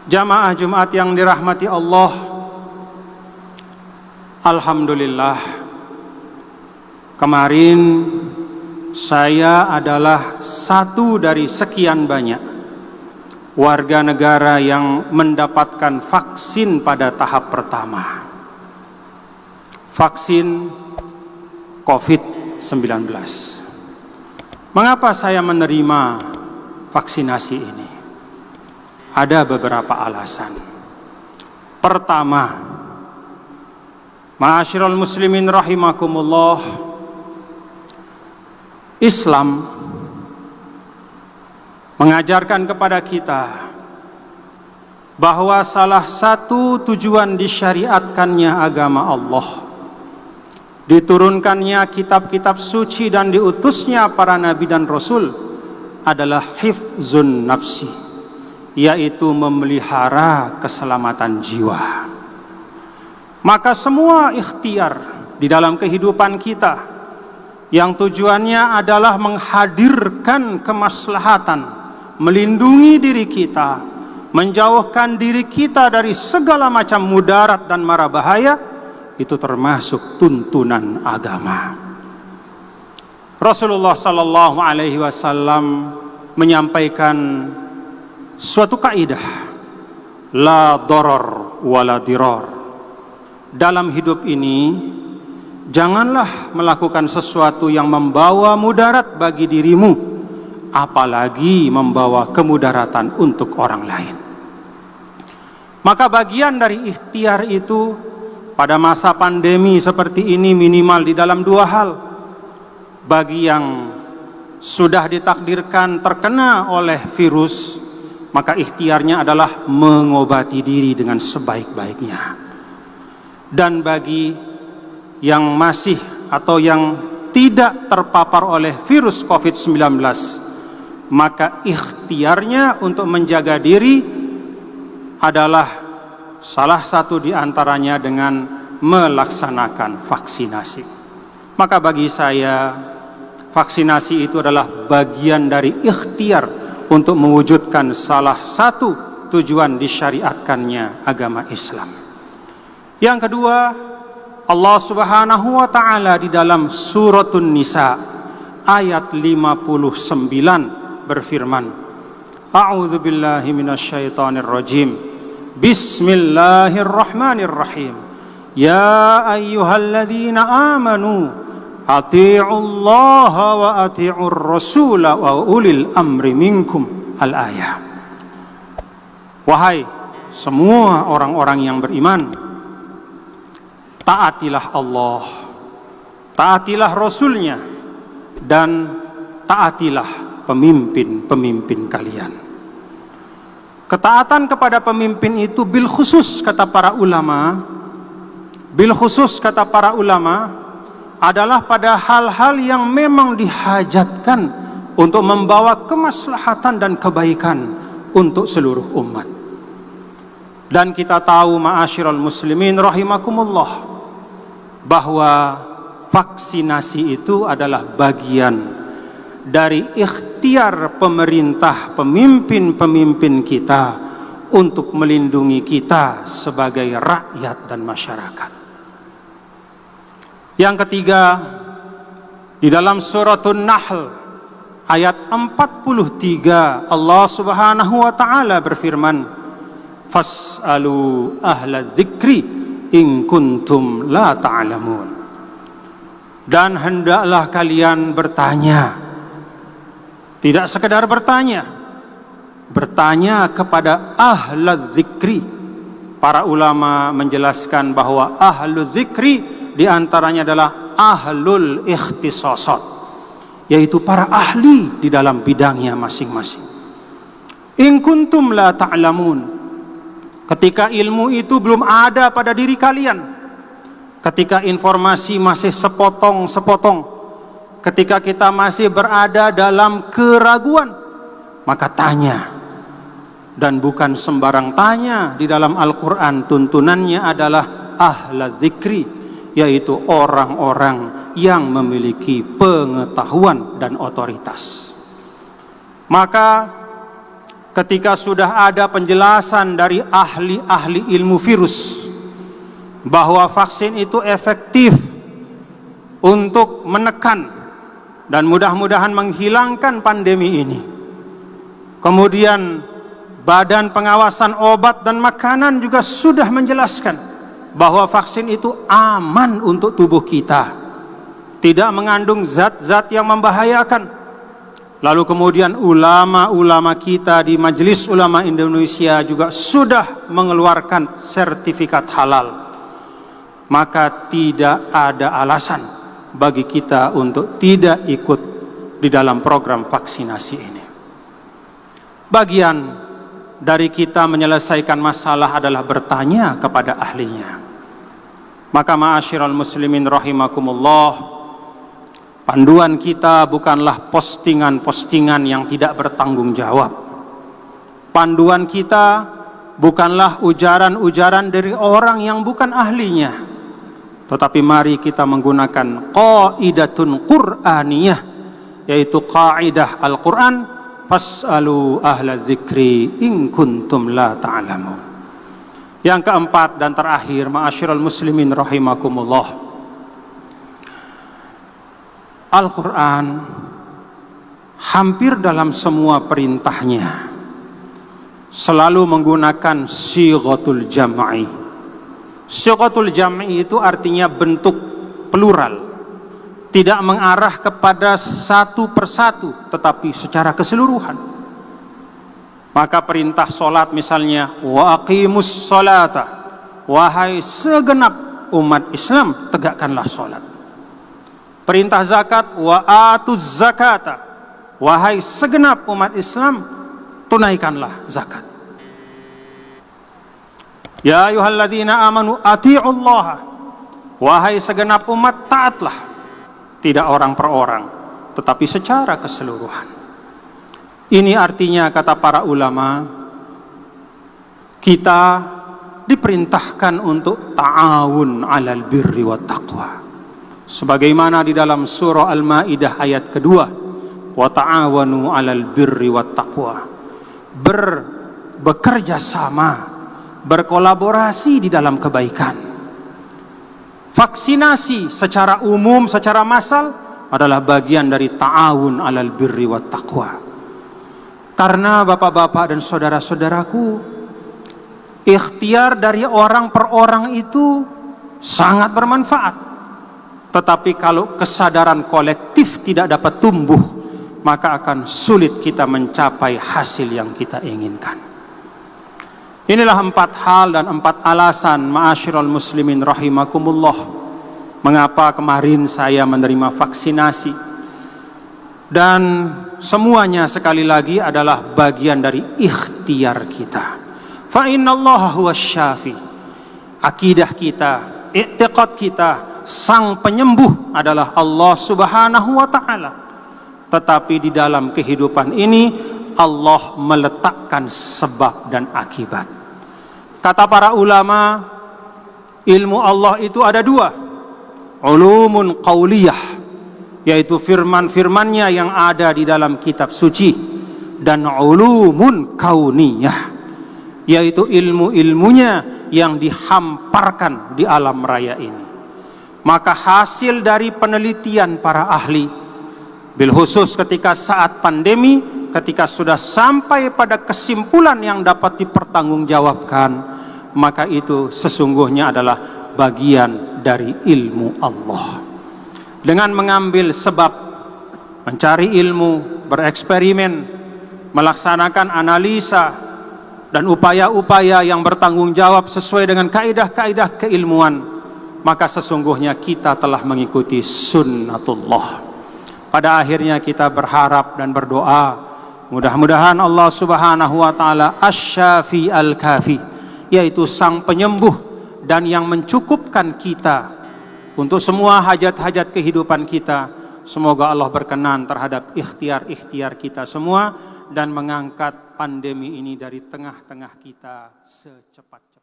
Jamaah Jumat yang dirahmati Allah, alhamdulillah, kemarin saya adalah satu dari sekian banyak warga negara yang mendapatkan vaksin pada tahap pertama, vaksin COVID-19. Mengapa saya menerima vaksinasi ini? Ada beberapa alasan. Pertama, ma'asyiral muslimin rahimakumullah, Islam mengajarkan kepada kita bahwa salah satu tujuan disyariatkannya agama Allah, diturunkannya kitab-kitab suci dan diutusnya para nabi dan rasul adalah hifzun nafsi, yaitu memelihara keselamatan jiwa. Maka semua ikhtiar di dalam kehidupan kita yang tujuannya adalah menghadirkan kemaslahatan, melindungi diri kita, menjauhkan diri kita dari segala macam mudarat dan mara bahaya, itu termasuk tuntunan agama. Rasulullah sallallahu alaihi wasallam menyampaikan suatu kaidah, la darar wala dirar. Dalam hidup ini janganlah melakukan sesuatu yang membawa mudarat bagi dirimu, apalagi membawa kemudaratan untuk orang lain. Maka bagian dari ikhtiar itu pada masa pandemi seperti ini minimal di dalam dua hal. Bagi yang sudah ditakdirkan terkena oleh virus, maka ikhtiarnya adalah mengobati diri dengan sebaik-baiknya. Dan bagi yang masih atau yang tidak terpapar oleh virus COVID-19, maka ikhtiarnya untuk menjaga diri adalah salah satu di antaranya dengan melaksanakan vaksinasi. Maka bagi saya, vaksinasi itu adalah bagian dari ikhtiar untuk mewujudkan salah satu tujuan disyariatkannya agama Islam. Yang kedua, Allah Subhanahu wa taala di dalam suratun Nisa ayat 59 berfirman, A'udzu billahi minasyaitonir rajim. Bismillahirrahmanirrahim. Ya ayyuhalladzina amanu ati'ullaha wa ati'ur rasula wa ulil amri minkum. Al-ayah. Wahai semua orang-orang yang beriman, taatilah Allah, taatilah Rasulnya, dan taatilah pemimpin-pemimpin kalian. Ketaatan kepada pemimpin itu bil khusus kata para ulama, adalah pada hal-hal yang memang dihajatkan untuk membawa kemaslahatan dan kebaikan untuk seluruh umat. Dan kita tahu ma'asyiral muslimin rahimakumullah, bahwa vaksinasi itu adalah bagian dari ikhtiar pemerintah, pemimpin-pemimpin kita untuk melindungi kita sebagai rakyat dan masyarakat. Yang ketiga, di dalam suratun Nahl ayat 43 Allah Subhanahu wa taala berfirman, fas'alu ahla dzikri in kuntum la ta'lamun. Dan hendaklah kalian bertanya, tidak sekedar bertanya kepada ahla dzikri. Para ulama menjelaskan bahwa ahlu dzikri diantaranya adalah ahlul ikhtisasat, yaitu para ahli di dalam bidangnya masing-masing. In kuntum la ta'lamun, ketika ilmu itu belum ada pada diri kalian, ketika informasi masih sepotong-sepotong, ketika kita masih berada dalam keraguan, maka tanya. Dan bukan sembarang tanya. Di dalam Al-Quran tuntunannya adalah ahla dzikri, yaitu orang-orang yang memiliki pengetahuan dan otoritas. Maka ketika sudah ada penjelasan dari ahli-ahli ilmu virus bahwa vaksin itu efektif untuk menekan dan mudah-mudahan menghilangkan pandemi ini. Kemudian Badan Pengawasan Obat dan Makanan juga sudah menjelaskan bahwa vaksin itu aman untuk tubuh kita, tidak mengandung zat-zat yang membahayakan. Lalu kemudian ulama-ulama kita di Majelis Ulama Indonesia juga sudah mengeluarkan sertifikat halal. Maka tidak ada alasan bagi kita untuk tidak ikut di dalam program vaksinasi ini. Bagian dari kita menyelesaikan masalah adalah bertanya kepada ahlinya. Maka ma'asyiral muslimin rahimakumullah, panduan kita bukanlah postingan-postingan yang tidak bertanggung jawab. Panduan kita bukanlah ujaran-ujaran dari orang yang bukan ahlinya. Tetapi mari kita menggunakan qaidatun Qur'aniyah, yaitu kaidah Al-Quran, fas'alu ahla dzikri in kuntum la ta'lamun. Yang keempat dan terakhir, ma'asyiral muslimin rahimakumullah, Al-Quran hampir dalam semua perintahnya selalu menggunakan sighatul jam'i. Sighatul jam'i itu artinya bentuk plural, tidak mengarah kepada satu persatu tetapi secara keseluruhan. Maka perintah solat misalnya, wa aqimus solata, wahai segenap umat Islam tegakkanlah solat. Perintah zakat, wa atuz zakata, wahai segenap umat Islam tunaikanlah zakat. Ya ayyuhalladzina amanu ati'ullaha, wahai segenap umat taatlah, tidak orang per orang tetapi secara keseluruhan. Ini artinya, kata para ulama, kita diperintahkan untuk ta'awun 'alal birri wat taqwa. Sebagaimana di dalam surah Al-Maidah ayat kedua, wa ta'awanu 'alal birri wat taqwa. Bekerja sama, berkolaborasi di dalam kebaikan. Vaksinasi secara umum, secara massal adalah bagian dari ta'awun 'alal birri wat taqwa. Karena bapak-bapak dan saudara-saudaraku, ikhtiar dari orang per orang itu sangat bermanfaat. Tetapi kalau kesadaran kolektif tidak dapat tumbuh, maka akan sulit kita mencapai hasil yang kita inginkan. Inilah 4 hal dan 4 alasan, ma'asyiral muslimin rahimakumullah, mengapa kemarin saya menerima vaksinasi. Dan semuanya sekali lagi adalah bagian dari ikhtiar kita. Fa innallaha huwas syafi. Akidah kita, i'tiqad kita, sang penyembuh adalah Allah Subhanahu wa taala. Tetapi di dalam kehidupan ini Allah meletakkan sebab dan akibat. Kata para ulama, ilmu Allah itu ada 2. Ulumun qauliyah, yaitu firman-firmannya yang ada di dalam kitab suci, dan ulumun kauniyah, yaitu ilmu-ilmunya yang dihamparkan di alam raya ini. Maka hasil dari penelitian para ahli, bil khusus ketika saat pandemi, ketika sudah sampai pada kesimpulan yang dapat dipertanggungjawabkan, maka itu sesungguhnya adalah bagian dari ilmu Allah. Dengan mengambil sebab, mencari ilmu, bereksperimen, melaksanakan analisa dan upaya-upaya yang bertanggung jawab sesuai dengan kaidah-kaidah keilmuan, maka sesungguhnya kita telah mengikuti sunnatullah. Pada akhirnya kita berharap dan berdoa, mudah-mudahan Allah Subhanahu wa taala asy-syafi al-kafi, yaitu sang penyembuh dan yang mencukupkan kita untuk semua hajat-hajat kehidupan kita. Semoga Allah berkenan terhadap ikhtiar-ikhtiar kita semua dan mengangkat pandemi ini dari tengah-tengah kita secepatnya.